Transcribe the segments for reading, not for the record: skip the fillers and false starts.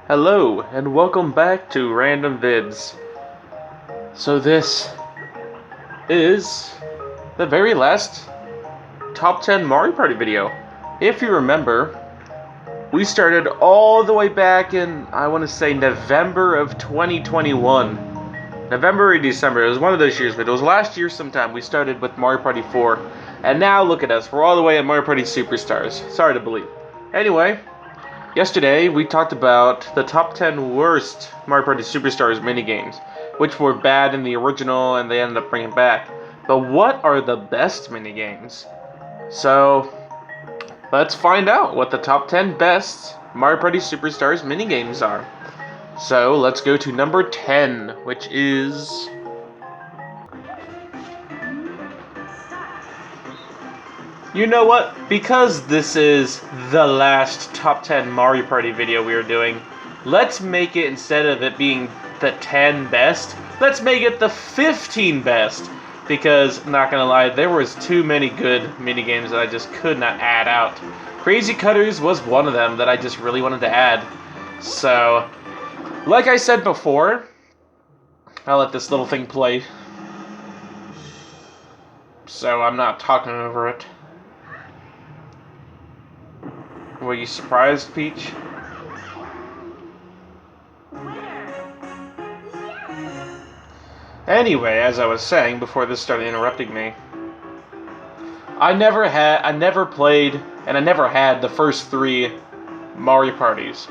Hello, and welcome back to Random Vids. So this is the very last Top 10 Mario Party video. If you remember, we started all the way back in, I want to say, November of 2021. November or December, it was one of those years, but it was last year sometime we started with Mario Party 4. And now look at us, we're all the way at Mario Party Superstars. Sorry to believe. Anyway, yesterday, we talked about the top 10 worst Mario Party Superstars minigames, which were bad in the original and they ended up bringing back. But what are the best minigames? So, let's find out what the top 10 best Mario Party Superstars minigames are. So, let's go to number 10, which is... You know what? Because this is the last top 10 Mario Party video we are doing, let's make it, instead of it being the 10 best, let's make it the 15 best. Because, not gonna lie, there was too many good minigames that I just could not add out. Crazy Cutters was one of them that I just really wanted to add. So, like I said before, I'll let this little thing play, so I'm not talking over it. Were you surprised, Peach? Anyway, as I was saying before this started interrupting me, I never played, and I never had the first 3 Mario Parties.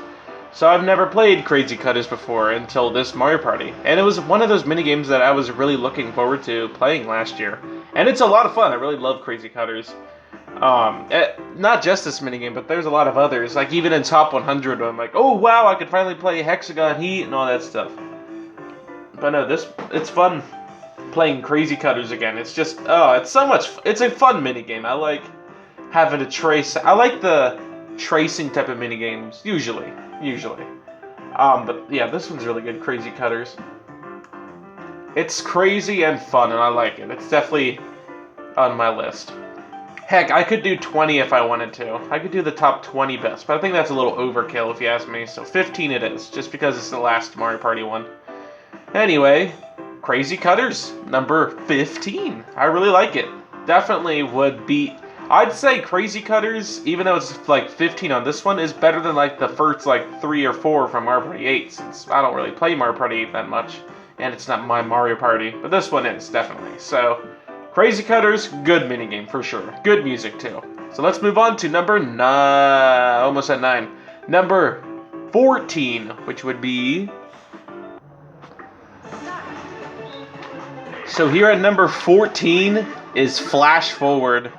So I've never played Crazy Cutters before until this Mario Party. And it was one of those minigames that I was really looking forward to playing last year. And it's a lot of fun. I really love Crazy Cutters. Not just this minigame, but there's a lot of others. Like even in Top 100, I'm like, oh wow, I could finally play Hexagon Heat and all that stuff. But no, it's fun playing Crazy Cutters again. It's just, it's so much, it's a fun minigame. I like having to trace, I like the tracing type of minigames, usually. But yeah, this one's really good, Crazy Cutters. It's crazy and fun, and I like it. It's definitely on my list. Heck, I could do 20 if I wanted to. I could do the top 20 best, but I think that's a little overkill if you ask me. So 15 it is, just because it's the last Mario Party one. Anyway, Crazy Cutters, number 15. I really like it. Definitely would beat... I'd say Crazy Cutters, even though it's like 15 on this one, is better than like the first like 3 or 4 from Mario Party 8, since I don't really play Mario Party 8 that much, and it's not my Mario Party, but this one is, definitely. So, Crazy Cutters, good minigame for sure. Good music too. So let's move on to number 9, almost at 9. Number 14, which would be... So here at number 14 is Flash Forward.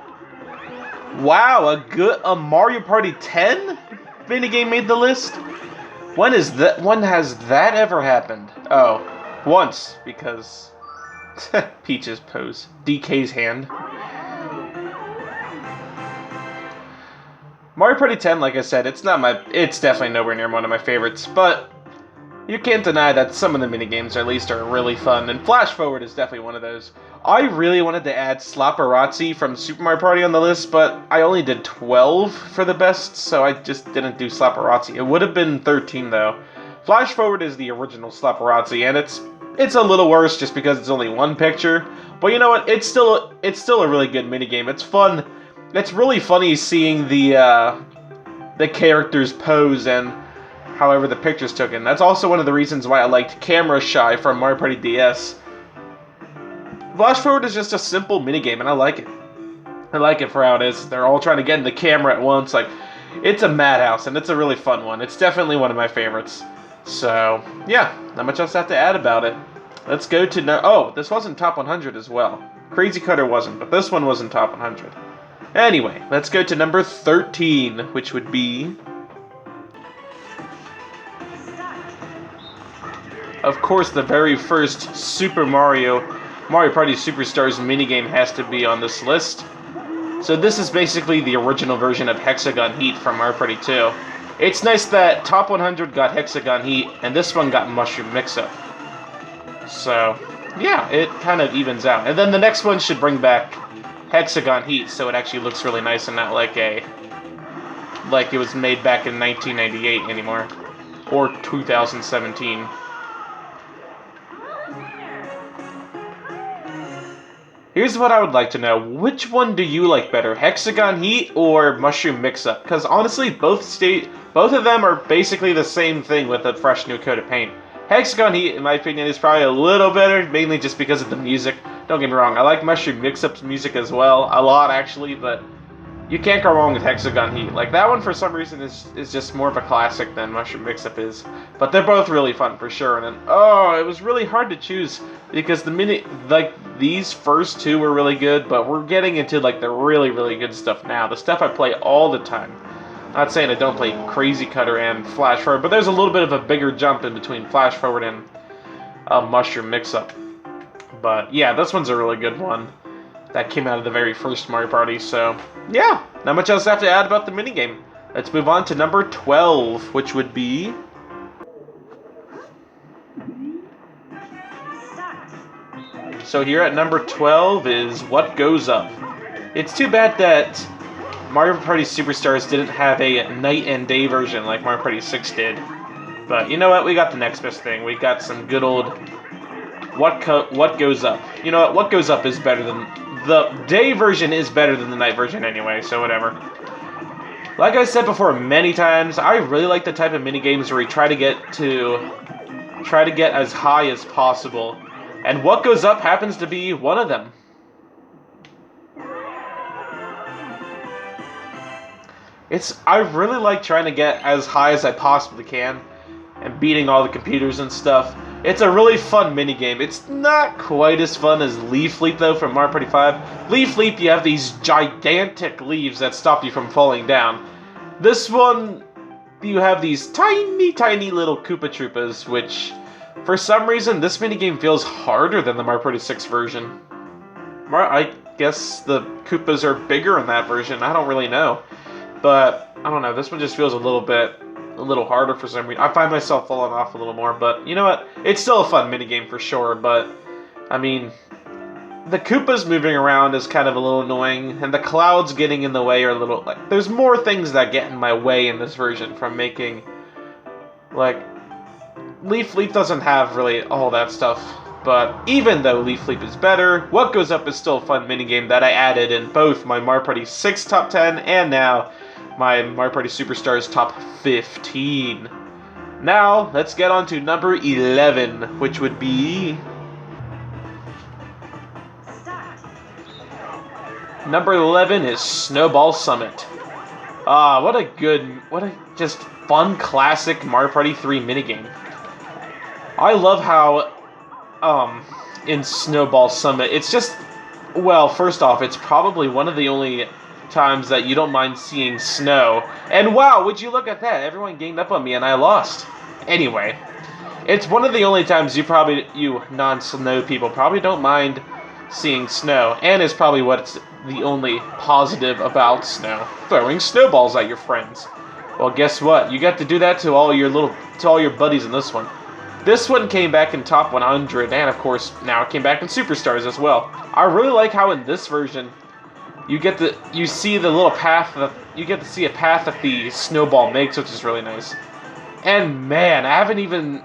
Wow, a Mario Party 10 minigame made the list? When has that ever happened? Oh, once, because Peach's pose. DK's hand. Mario Party 10, like I said, it's definitely nowhere near one of my favorites, but you can't deny that some of the minigames at least are really fun, and Flash Forward is definitely one of those. I really wanted to add Slapperazzi from Super Mario Party on the list, but I only did 12 for the best, so I just didn't do Slapperazzi. It would have been 13 though. Flash Forward is the original Slapperazzi, and it's a little worse just because it's only one picture. But you know what? It's still a really good minigame. It's fun. It's really funny seeing the characters pose and however the picture's taken. That's also one of the reasons why I liked Camera Shy from Mario Party DS. Flash Forward is just a simple minigame, and I like it. I like it for how it is. They're all trying to get in the camera at once. Like, it's a madhouse, and it's a really fun one. It's definitely one of my favorites. So, yeah, not much else I have to add about it. Let's go to... Oh, this wasn't Top 100 as well. Crazy Cutter wasn't, but this one wasn't Top 100. Anyway, let's go to number 13, which would be... Of course, the very first Super Mario Party Superstars minigame has to be on this list. So this is basically the original version of Hexagon Heat from Mario Party 2. It's nice that Top 100 got Hexagon Heat, and this one got Mushroom Mix-Up. So, yeah, it kind of evens out. And then the next one should bring back hexagon heat, so it actually looks really nice and not like it was made back in 1998 anymore, or 2017. Here's what I would like to know. Which one do you like better, Hexagon Heat or Mushroom Mix-Up? Because honestly, both of them are basically the same thing with a fresh new coat of paint. Hexagon Heat, in my opinion, is probably a little better, mainly just because of the music. Don't get me wrong, I like Mushroom Mix-Up's music as well, a lot actually, but you can't go wrong with Hexagon Heat. Like, that one for some reason is just more of a classic than Mushroom Mix-Up is. But they're both really fun for sure. And then, oh, it was really hard to choose because these first two were really good, but we're getting into like the really, really good stuff now. The stuff I play all the time. Not saying I don't play Crazy Cutter and Flash Forward, but there's a little bit of a bigger jump in between Flash Forward and Mushroom Mix-Up. But yeah, this one's a really good one. That came out of the very first Mario Party, so yeah, not much else I have to add about the minigame. Let's move on to number 12, which would be... So here at number 12 is What Goes Up. It's too bad that Mario Party Superstars didn't have a night and day version like Mario Party 6 did. But you know what, we got the next best thing. We got some good old What Goes Up. You know what Goes Up is better than... The day version is better than the night version anyway, so whatever. Like I said before many times, I really like the type of minigames where you try to get as high as possible. And What Goes Up happens to be one of them. I really like trying to get as high as I possibly can and beating all the computers and stuff. It's a really fun minigame. It's not quite as fun as Leaf Leap, though, from Mario Party 5. Leaf Leap, you have these gigantic leaves that stop you from falling down. This one, you have these tiny, tiny little Koopa Troopas, which, for some reason, this minigame feels harder than the Mario Party 6 version. I guess the Koopas are bigger in that version. I don't really know. But, I don't know, this one just feels a little harder for some reason. I find myself falling off a little more, but you know what? It's still a fun minigame for sure, but, I mean, the Koopas moving around is kind of a little annoying, and the clouds getting in the way are a little, like, there's more things that get in my way in this version from making, like, Leaf Leap doesn't have really all that stuff, but even though Leaf Leap is better, What Goes Up is still a fun minigame that I added in both my Mario Party 6 Top 10 and now my Mario Party Superstars Top 15. Now, let's get on to number 11, which would be... Number 11 is Snowball Summit. What a just fun classic Mario Party 3 minigame. I love how, in Snowball Summit, it's just, well, first off, it's probably one of the only times that you don't mind seeing snow. And wow, would you look at that? Everyone ganged up on me and I lost. Anyway, it's one of the only times you non-snow people probably don't mind seeing snow. And it's probably what's the only positive about snow. Throwing snowballs at your friends. Well, guess what? You got to do that to all your buddies in this one. This one came back in Top 100, and of course, now it came back in Superstars as well. I really like how in this version, you get to see a path that the snowball makes, which is really nice. And man, I haven't even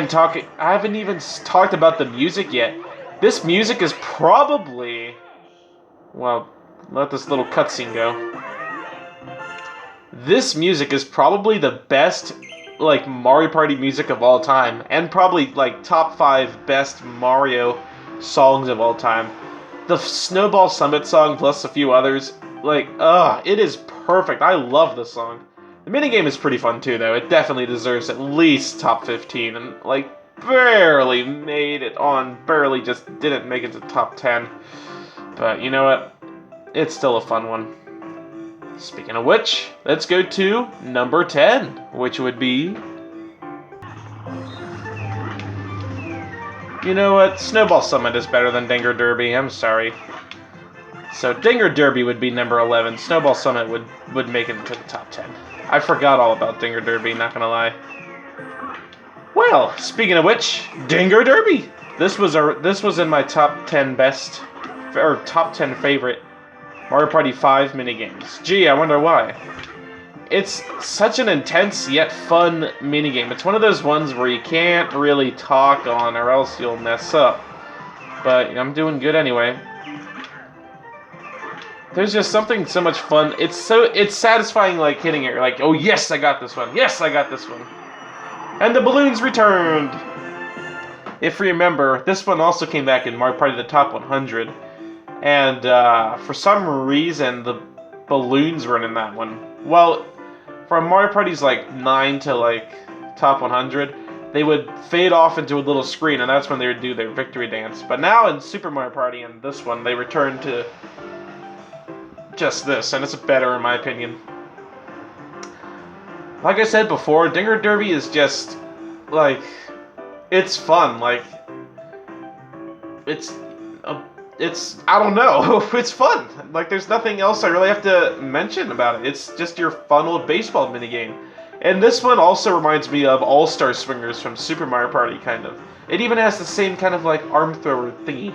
talked about the music yet. This music is probably, well, let this little cutscene go. This music is probably the best, like, Mario Party music of all time, and probably, like, top 5 best Mario songs of all time. The Snowball Summit song, plus a few others, like, it is perfect. I love this song. The minigame is pretty fun, too, though. It definitely deserves at least top 15, and, like, barely just didn't make it to top 10. But, you know what? It's still a fun one. Speaking of which, let's go to number 10, which would be... You know what? Snowball Summit is better than Dinger Derby. I'm sorry. So Dinger Derby would be number 11. Snowball Summit would make it into the top 10. I forgot all about Dinger Derby, not gonna lie. Well, speaking of which, Dinger Derby! This was in my top 10 best, or top 10 favorite Mario Party 5 minigames. Gee, I wonder why. It's such an intense yet fun minigame. It's one of those ones where you can't really talk on or else you'll mess up. But I'm doing good anyway. There's just something so much fun. It's satisfying, like hitting it. You're like, oh yes, I got this one. Yes, I got this one. And the balloons returned. If you remember, this one also came back in Mario Party the Top 100, and for some reason the balloons weren't in that one. Well, from Mario Party's like 9 to like Top 100, they would fade off into a little screen, and that's when they would do their victory dance. But now in Super Mario Party and this one, they return to just this, and it's better in my opinion. Like I said before, Dinger Derby is just like, it's fun. Like, it's I don't know, it's fun. Like, there's nothing else I really have to mention about it. It's just your fun old baseball minigame. And this one also reminds me of All-Star Swingers from Super Mario Party, kind of. It even has the same kind of like arm thrower thingy.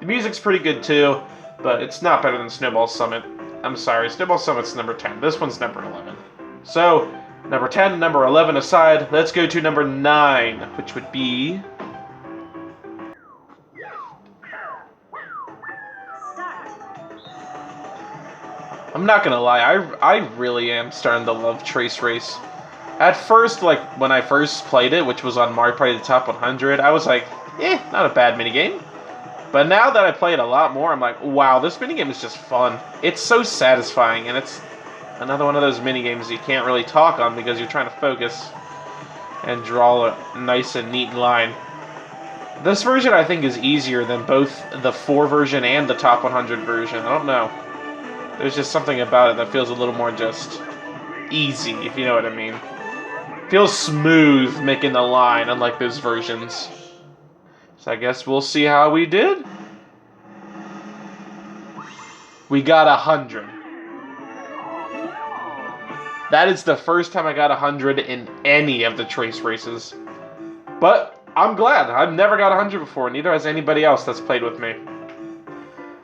The music's pretty good too, but it's not better than Snowball Summit. I'm sorry, Snowball Summit's number 10. This one's number 11. So, number 10, number 11 aside, let's go to number 9, which would be... I'm not gonna lie, I really am starting to love Trace Race. At first, like, when I first played it, which was on Mario Party the Top 100, I was like, not a bad minigame. But now that I play it a lot more, I'm like, wow, this minigame is just fun. It's so satisfying, and it's another one of those minigames you can't really talk on because you're trying to focus and draw a nice and neat line. This version, I think, is easier than both the 4 version and the Top 100 version. I don't know. There's just something about it that feels a little more just easy, if you know what I mean. Feels smooth making the line, unlike those versions. So I guess we'll see how we did. We got 100. That is the first time I got 100 in any of the Trace races. But I'm glad. I've never got 100 before, neither has anybody else that's played with me.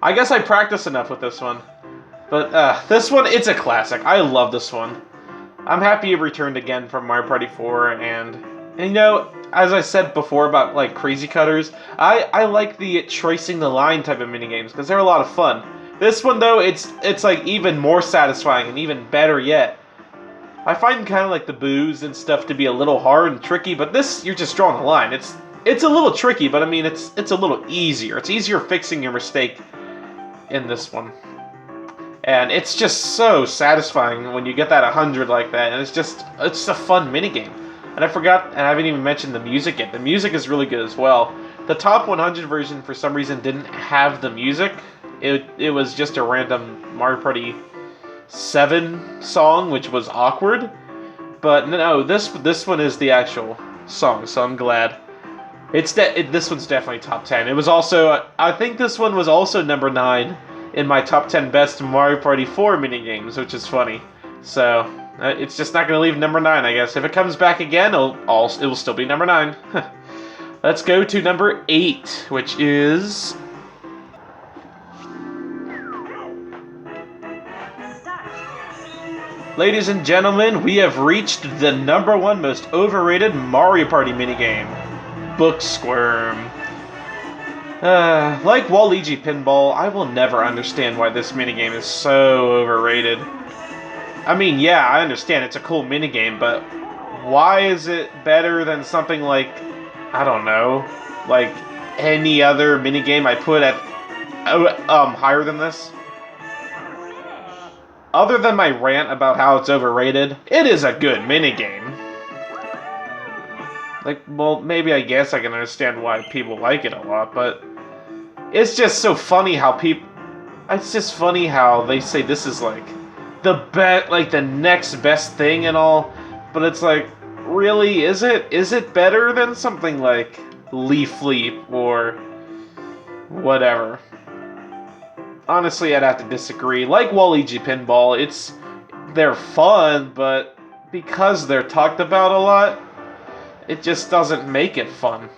I guess I practiced enough with this one. But this one, it's a classic. I love this one. I'm happy it returned again from Mario Party 4, and you know, as I said before about like Crazy Cutters, I like the tracing the line type of minigames because they're a lot of fun. This one though, it's like even more satisfying and even better yet. I find kind of like the boos and stuff to be a little hard and tricky, but this, you're just drawing the line. It's a little tricky, but I mean it's a little easier. It's easier fixing your mistake in this one. And it's just so satisfying when you get that 100 like that, and it's a fun minigame. And I forgot, and I haven't even mentioned the music yet. The music is really good as well. The Top 100 version, for some reason, didn't have the music. It was just a random Mario Party 7 song, which was awkward. But no, this one is the actual song, so I'm glad. This one's definitely top 10. It was also, I think this one was also number 9 in my top 10 best Mario Party 4 minigames, which is funny. So, it's just not going to leave number 9, I guess. If it comes back again, it will still be number 9. Let's go to number 8, which is... Ladies and gentlemen, we have reached the number 1 most overrated Mario Party minigame, Book Squirm. Like Waluigi Pinball, I will never understand why this minigame is so overrated. I mean, yeah, I understand it's a cool minigame, but why is it better than something like, I don't know, like any other minigame I put at higher than this? Other than my rant about how it's overrated, it is a good minigame. Like, well, maybe I guess I can understand why people like it a lot, but it's just so funny how it's just funny how they say this is like the next best thing and all, but it's like, really, is it? Is it better than something like Leaf Leap or whatever? Honestly, I'd have to disagree. Like Waluigi Pinball, they're fun, but because they're talked about a lot, it just doesn't make it fun.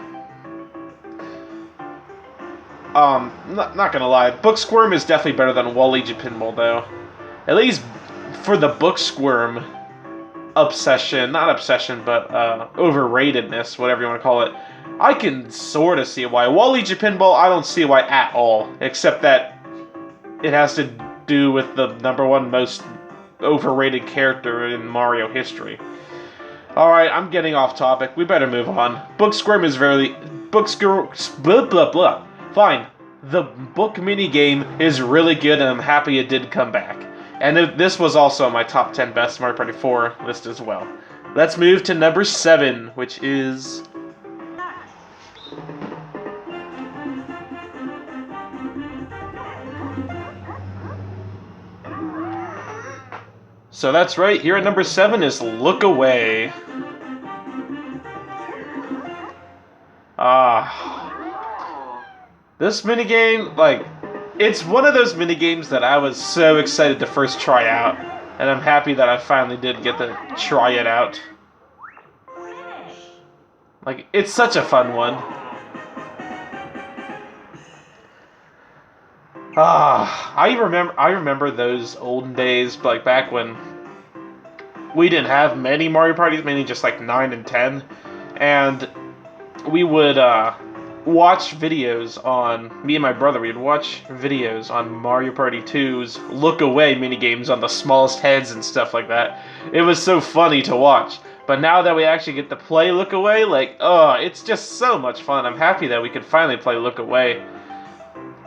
Not gonna lie, Book Squirm is definitely better than Waluigi Pinball, though. At least for the Book Squirm obsession, not obsession, but overratedness, whatever you want to call it. I can sort of see why. Waluigi Pinball, I don't see why at all, except that it has to do with the #1 most overrated character in Mario history. Alright, I'm getting off topic. We better move on. Book Squirm is very... Book Squirm... Blah, blah, blah. Fine. The book minigame is really good, and I'm happy it did come back. And this was also on my top 10 best Mario Party 4 list as well. Let's move to number 7, which is... So that's right, here at number 7 is Look Away. This minigame, like, it's one of those minigames that I was so excited to first try out, and I'm happy that I finally did get to try it out. Like, it's such a fun one. I remember those olden days, like back when we didn't have many Mario parties, mainly just like 9 and 10, and we would watch videos on, me and my brother, we'd watch videos on Mario Party 2's Look Away minigames on the smallest heads and stuff like that. It was so funny to watch. But now that we actually get to play Look Away, like, oh, it's just so much fun. I'm happy that we could finally play Look Away.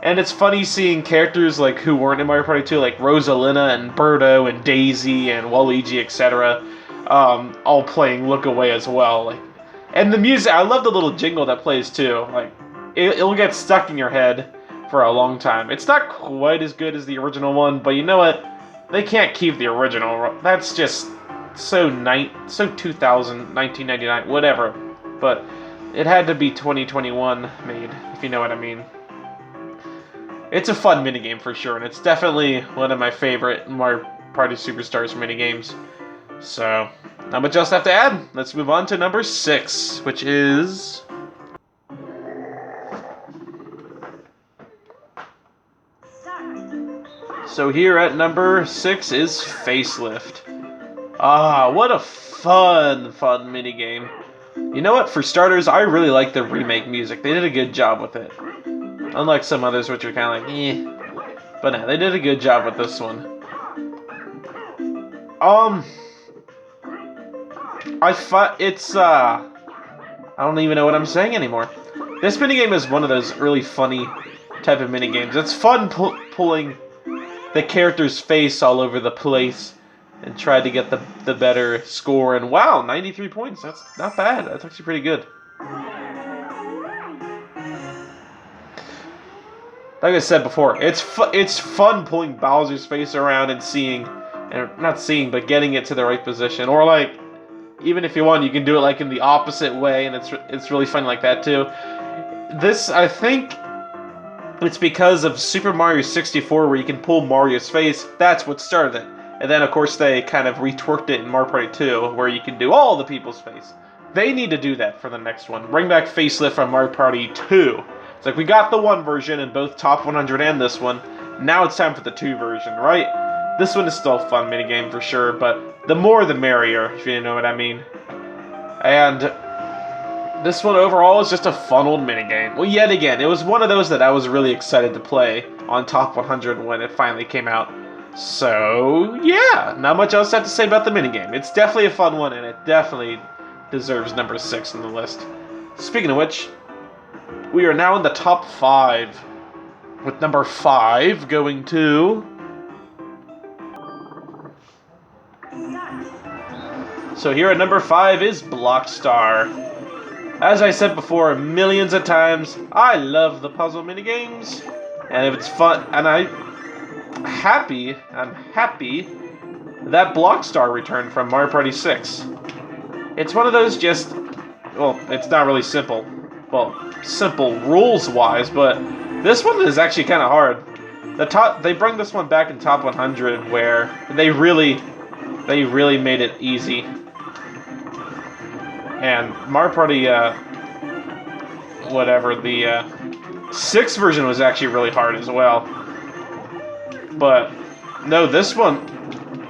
And it's funny seeing characters like who weren't in Mario Party 2, like Rosalina and Birdo and Daisy and Waluigi, etc., all playing Look Away as well. Like, and the music, I love the little jingle that plays too. Like, it'll get stuck in your head for a long time. It's not quite as good as the original one, but you know what? They can't keep the original. That's just so 2000, 1999, whatever. But it had to be 2021 made, if you know what I mean. It's a fun minigame for sure, and it's definitely one of my favorite Mario Party Superstars minigames. So, not much else I have to add. Let's move on to number 6, which is... So here at number 6 is Facelift. What a fun minigame. You know what? For starters, I really like the remake music. They did a good job with it. Unlike some others, which are kind of like, eh. But no, they did a good job with this one. I don't even know what I'm saying anymore. This minigame is one of those really funny type of minigames. It's fun pulling the character's face all over the place and try to get the better score. And wow, 93 points. That's not bad. That's actually pretty good. Like I said before, it's fun pulling Bowser's face around and but getting it to the right position. Or like, even if you want, you can do it like in the opposite way, and it's really fun like that too. This, I think, it's because of Super Mario 64 where you can pull Mario's face. That's what started it. And then of course they kind of retworked it in Mario Party 2 where you can do all the people's face. They need to do that for the next one. Bring back Facelift from Mario Party 2. It's like we got the 1 version in both Top 100 and this one. Now it's time for the 2 version, right? This one is still a fun minigame for sure, but the more the merrier, if you know what I mean. And this one overall is just a fun old minigame. Well, yet again, it was one of those that I was really excited to play on Top 100 when it finally came out. So, yeah, not much else I have to say about the minigame. It's definitely a fun one, and it definitely deserves number 6 on the list. Speaking of which, we are now in the top 5, with number 5 going to... So here at number 5 is Blockstar. As I said before millions of times, I love the puzzle minigames, and if it's fun, and I'm happy that Blockstar returned from Mario Party 6. It's one of those just, well, it's not really simple. Well, simple rules-wise, but this one is actually kind of hard. They bring this one back in Top 100, where they really made it easy. And Mario Party, 6 version was actually really hard as well. But, no, this one,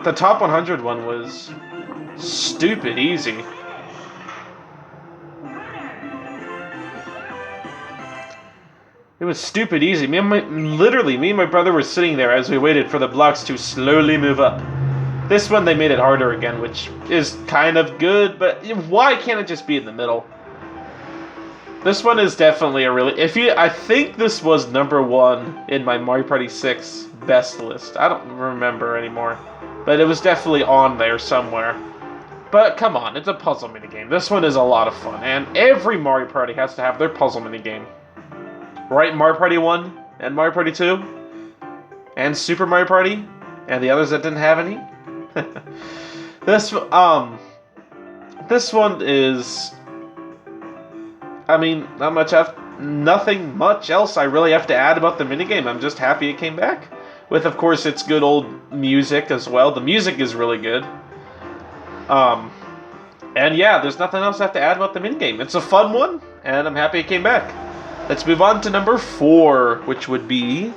the top 100 one was stupid easy. It was stupid easy. Literally, me and my brother were sitting there as we waited for the blocks to slowly move up. This one, they made it harder again, which is kind of good, but why can't it just be in the middle? This one is definitely a really... I think this was #1 in my Mario Party 6 best list. I don't remember anymore, but it was definitely on there somewhere. But come on, it's a puzzle minigame. This one is a lot of fun, and every Mario Party has to have their puzzle minigame. Right, Mario Party 1 and Mario Party 2 and Super Mario Party and the others that didn't have any. This one is, I mean, nothing much else I really have to add about the minigame. I'm just happy it came back. With, of course, its good old music as well. The music is really good. And yeah, there's nothing else I have to add about the minigame. It's a fun one, and I'm happy it came back. Let's move on to number 4, which would be...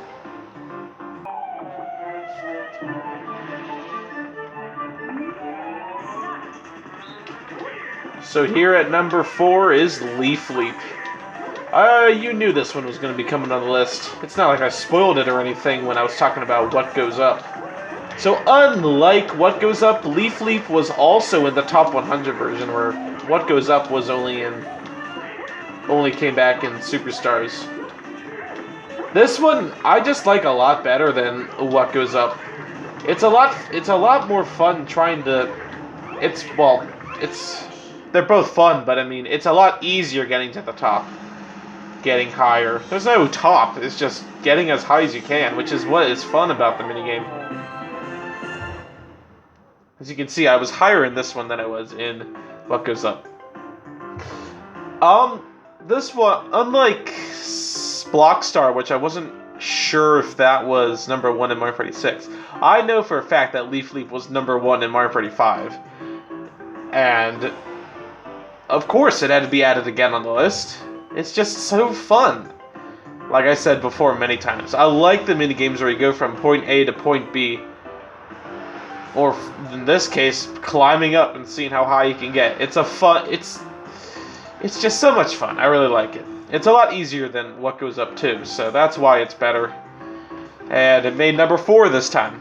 So here at number 4 is Leaf Leap. You knew this one was going to be coming on the list. It's not like I spoiled it or anything when I was talking about What Goes Up. So unlike What Goes Up, Leaf Leap was also in the top 100 version, where What Goes Up was only came back in Superstars. This one I just like a lot better than What Goes Up. It's a lot more fun trying to... They're both fun, but I mean, it's a lot easier getting to the top. Getting higher. There's no top, it's just getting as high as you can, which is what is fun about the minigame. As you can see, I was higher in this one than I was in What Goes Up. This one, unlike Blockstar, which I wasn't sure if that was number 1 in Mario Party 6, I know for a fact that Leaf Leap was number 1 in Mario Party 5. And of course it had to be added again on the list. It's just so fun. Like I said before many times, I like the minigames where you go from point A to point B. Or in this case, climbing up and seeing how high you can get. It's just so much fun. I really like it. It's a lot easier than What Goes Up too, so that's why it's better. And it made number 4 this time.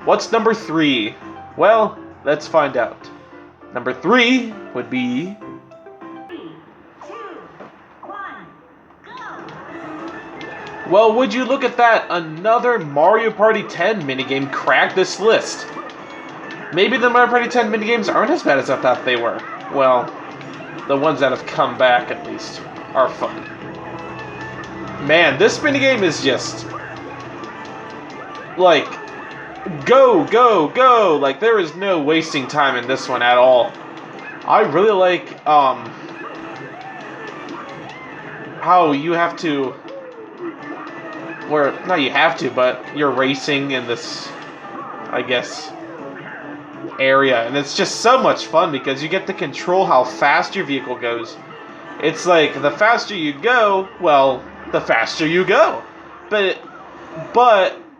What's number 3? Well, let's find out. Number 3 would be... 3, 2, 1, go! Well, would you look at that? Another Mario Party 10 minigame cracked this list. Maybe the Mario Party 10 minigames aren't as bad as I thought they were. Well, the ones that have come back, at least, are fun. Man, this minigame is just... like... go, go, go! Like, there is no wasting time in this one at all. I really like, how you have to... Or, not you have to, but you're racing in this, I guess, area. And it's just so much fun because you get to control how fast your vehicle goes. It's like, the faster you go, well, the faster you go. But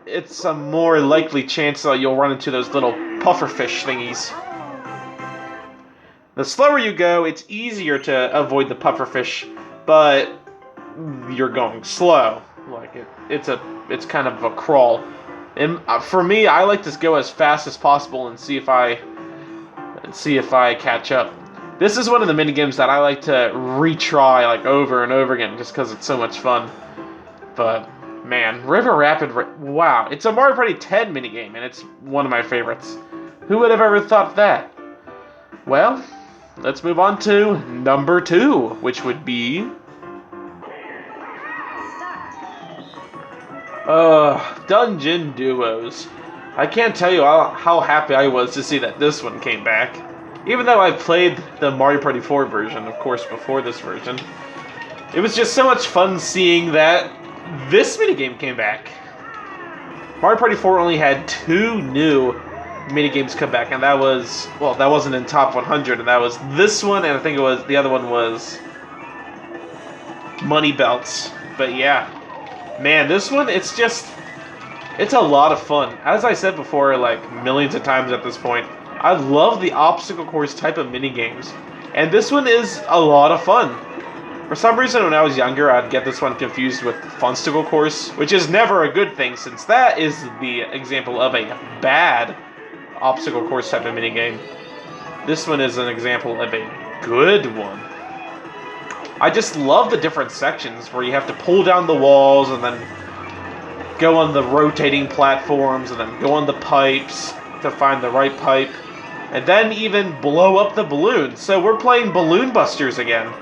it's a more likely chance that you'll run into those little pufferfish thingies. The slower you go, it's easier to avoid the pufferfish, but you're going slow. Like it's kind of a crawl. And for me, I like to go as fast as possible and see if I catch up. This is one of the minigames that I like to retry like over and over again, just because it's so much fun. But man, River Rapid, wow, it's a Mario Party 10 minigame, and it's one of my favorites. Who would have ever thought that? Well, let's move on to number 2, which would be... Dungeon Duos. I can't tell you how happy I was to see that this one came back. Even though I played the Mario Party 4 version, of course, before this version. It was just so much fun seeing that this minigame came back. Mario Party 4 only had 2 new minigames come back, and that was, well, that wasn't in top 100, and that was this one, and I think the other one was Money Belts. But yeah, man, this one, it's a lot of fun. As I said before, like millions of times at this point, I love the obstacle course type of mini games, and this one is a lot of fun. For some reason, when I was younger, I'd get this one confused with Funsticle Course, which is never a good thing, since that is the example of a bad obstacle course type of minigame. This one is an example of a good one. I just love the different sections where you have to pull down the walls and then go on the rotating platforms and then go on the pipes to find the right pipe, and then even blow up the balloon. So we're playing Balloon Busters again.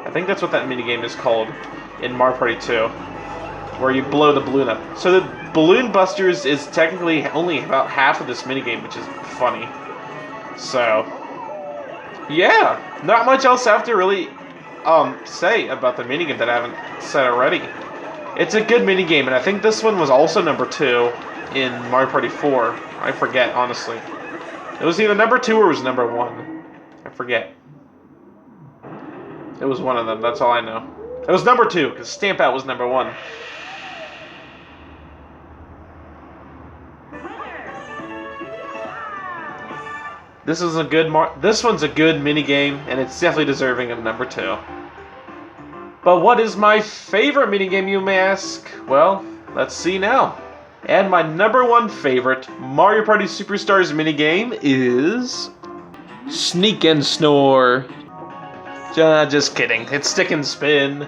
I think that's what that minigame is called in Mario Party 2, where you blow the balloon up. So the Balloon Busters is technically only about half of this minigame, which is funny. So, yeah, not much else I have to really say about the minigame that I haven't said already. It's a good minigame, and I think this one was also number 2 in Mario Party 4. I forget, honestly. It was either number 2 or it was number 1. I forget. It was one of them, that's all I know. It was number 2, because Stamp Out was number 1. This one's a good minigame, and it's definitely deserving of number 2. But what is my favorite minigame, you may ask? Well, let's see now. And my number 1 favorite Mario Party Superstars minigame is Sneak and Snore. Just kidding. It's Stick and Spin.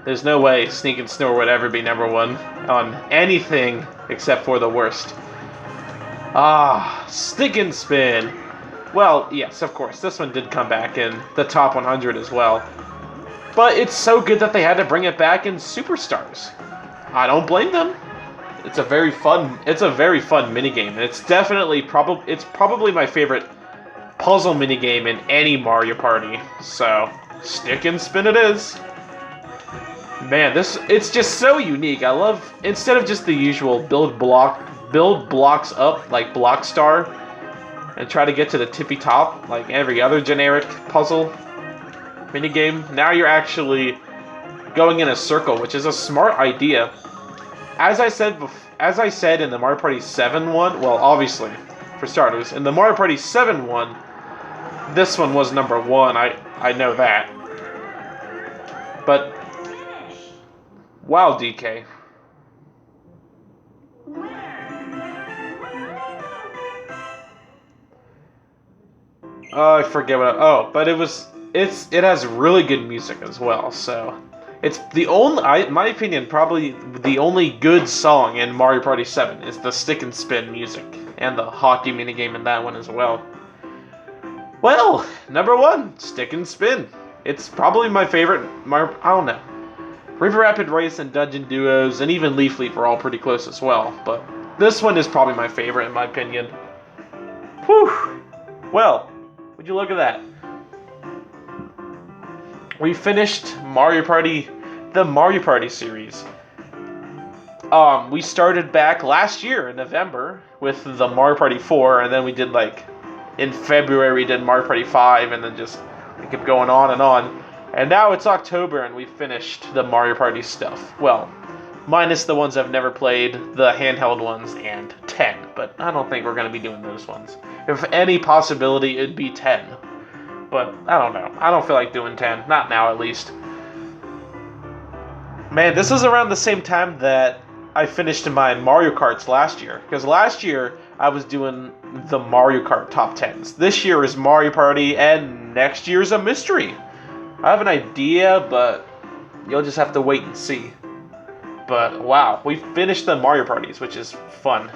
There's no way Sneak and Snore would ever be number 1 on anything except for the worst. Stick and Spin. Well, yes, of course, this one did come back in the top 100 as well. But it's so good that they had to bring it back in Superstars. I don't blame them. It's a very fun minigame. It's definitely probably my favorite puzzle minigame in any Mario Party. So, Stick and Spin it is. Man, it's just so unique. I love, instead of just the usual build blocks up like Block Star and try to get to the tippy top like every other generic puzzle minigame, now you're actually going in a circle, which is a smart idea. As I said in the Mario Party 7 one, well, obviously, for starters, in the Mario Party 7 one, this one was number 1, I know that. But, wow, DK. Oh, I forget but it has really good music as well, so it's the only, in my opinion, probably the only good song in Mario Party 7 is the Stick and Spin music, and the hockey minigame in that one as well. Well, number 1, Stick and Spin. It's probably my favorite Mario, I don't know. River Rapid Race and Dungeon Duos and even Leaf Leap are all pretty close as well, but this one is probably my favorite in my opinion. Whew! Well, would you look at that? We finished the Mario Party series. We started back last year in November with the Mario Party 4, and then we did in February we did Mario Party 5, and then we kept going on and on. And now it's October and we finished the Mario Party stuff. Well, minus the ones I've never played, the handheld ones, and 10. But I don't think we're going to be doing those ones. If any possibility, it'd be 10. But I don't know. I don't feel like doing 10. Not now, at least. Man, this is around the same time that I finished my Mario Karts last year. Because last year, I was doing the Mario Kart top 10s. This year is Mario Party, and next year is a mystery. I have an idea, but you'll just have to wait and see. But wow, we finished the Mario Parties, which is fun.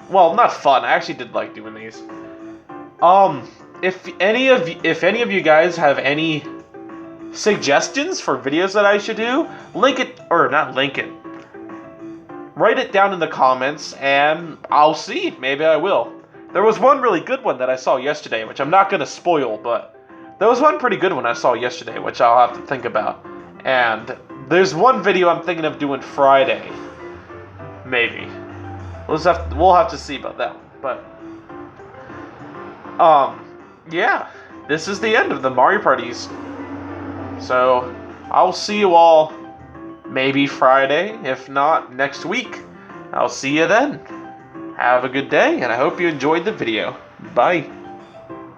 Well, not fun. I actually did like doing these. If any of you guys have any suggestions for videos that I should do, write it down in the comments, and I'll see. Maybe I will. There was one really good one that I saw yesterday, which I'm not gonna spoil, but there was one pretty good one I saw yesterday, which I'll have to think about. And there's one video I'm thinking of doing Friday. Maybe. We'll have to see about that one. But, yeah. This is the end of the Mario Parties. So, I'll see you all maybe Friday, if not next week. I'll see you then. Have a good day, and I hope you enjoyed the video. Bye.